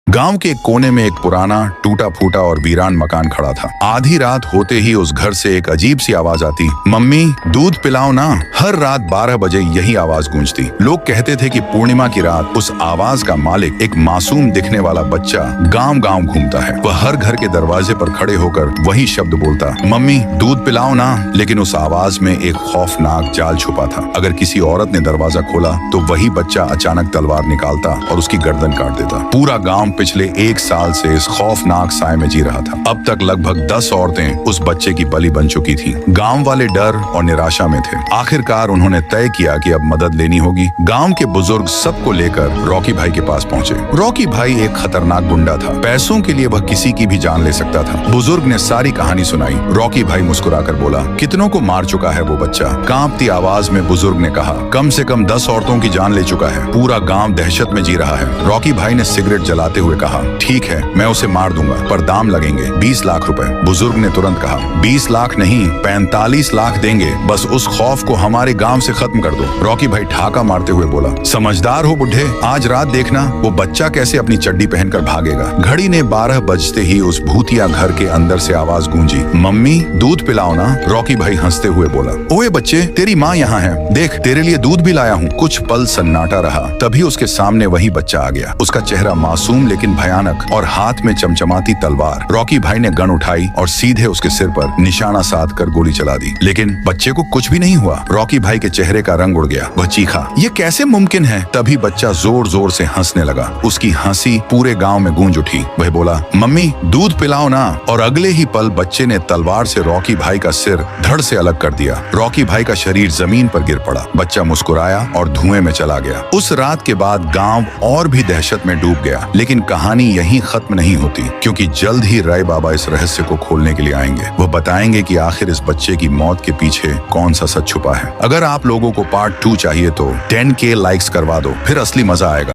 गांव के एक कोने में एक पुराना टूटा फूटा और वीरान मकान खड़ा था। आधी रात होते ही उस घर से एक अजीब सी आवाज आती, मम्मी दूध पिलाओ ना। हर रात 12 बजे यही आवाज गूंजती। लोग कहते थे कि पूर्णिमा की रात उस आवाज का मालिक एक मासूम दिखने वाला बच्चा गांव गांव घूमता है। वह हर घर के दरवाजे पर खड़े होकर वही शब्द बोलता, मम्मी दूध पिलाओ ना। लेकिन उस आवाज में एक खौफनाक जाल छुपा था। अगर किसी औरत ने दरवाजा खोला तो वही बच्चा अचानक तलवार निकालता और उसकी गर्दन काट देता। पूरा गांव पिछले 1 साल से इस खौफनाक साए में जी रहा था। अब तक लगभग 10 औरतें उस बच्चे की बलि बन चुकी थीं। गांव वाले डर और निराशा में थे। आखिरकार उन्होंने तय किया कि अब मदद लेनी होगी। गांव के बुजुर्ग सबको लेकर रॉकी भाई के पास पहुंचे। रॉकी भाई एक खतरनाक गुंडा था। पैसों के लिए वह किसी की भी जान ले सकता था। बुजुर्ग ने सारी कहानी सुनाई। रॉकी भाई मुस्कुराकर बोला, कितनों को मार चुका है वो बच्चा। कांपती आवाज में बुजुर्ग ने कहा, कम से कम 10 औरतों की जान ले चुका है। पूरा गांव दहशत में जी रहा है। रॉकी भाई ने सिगरेट जलाते हुए कहा, ठीक है मैं उसे मार दूंगा, पर दाम लगेंगे 20 लाख रुपए। बुजुर्ग ने तुरंत कहा, 20 लाख नहीं 45 लाख देंगे, बस उस खौफ को हमारे गांव से खत्म कर दो। रॉकी भाई ठाका मारते हुए बोला, समझदार हो बुढ़े, आज रात देखना वो बच्चा कैसे अपनी चड्डी पहनकर भागेगा। घड़ी ने 12 बजते ही उस भूतिया घर के अंदर से आवाज गूंजी, मम्मी दूध पिलाओ ना। रॉकी भाई हंसते हुए बोला, ओए बच्चे तेरी माँ यहाँ है, देख तेरे लिए दूध भी लाया हूँ। कुछ पल सन्नाटा रहा, तभी उसके सामने वही बच्चा आ गया। उसका चेहरा मासूम लेकिन भयानक और हाथ में चमचमाती तलवार। रॉकी भाई ने गन उठाई और सीधे उसके सिर पर निशाना साध कर गोली चला दी, लेकिन बच्चे को कुछ भी नहीं हुआ। रॉकी भाई के चेहरे का रंग उड़ गया। वह चीखा, ये कैसे मुमकिन है। तभी बच्चा जोर जोर से हंसने लगा। उसकी हंसी पूरे गांव में गूंज उठी। वह बोला, मम्मी दूध पिलाओ ना। और अगले ही पल बच्चे ने तलवार से रॉकी भाई का सिर धड़ से अलग कर दिया। रॉकी भाई का शरीर जमीन पर गिर पड़ा। बच्चा मुस्कुराया और धुएं में चला गया। उस रात के बाद गांव और भी दहशत में डूब गया। लेकिन कहानी यहीं खत्म नहीं होती, क्योंकि जल्द ही राय बाबा इस रहस्य को खोलने के लिए आएंगे। वो बताएंगे कि आखिर इस बच्चे की मौत के पीछे कौन सा सच छुपा है। अगर आप लोगों को पार्ट 2 चाहिए तो 10K लाइक्स करवा दो, फिर असली मजा आएगा।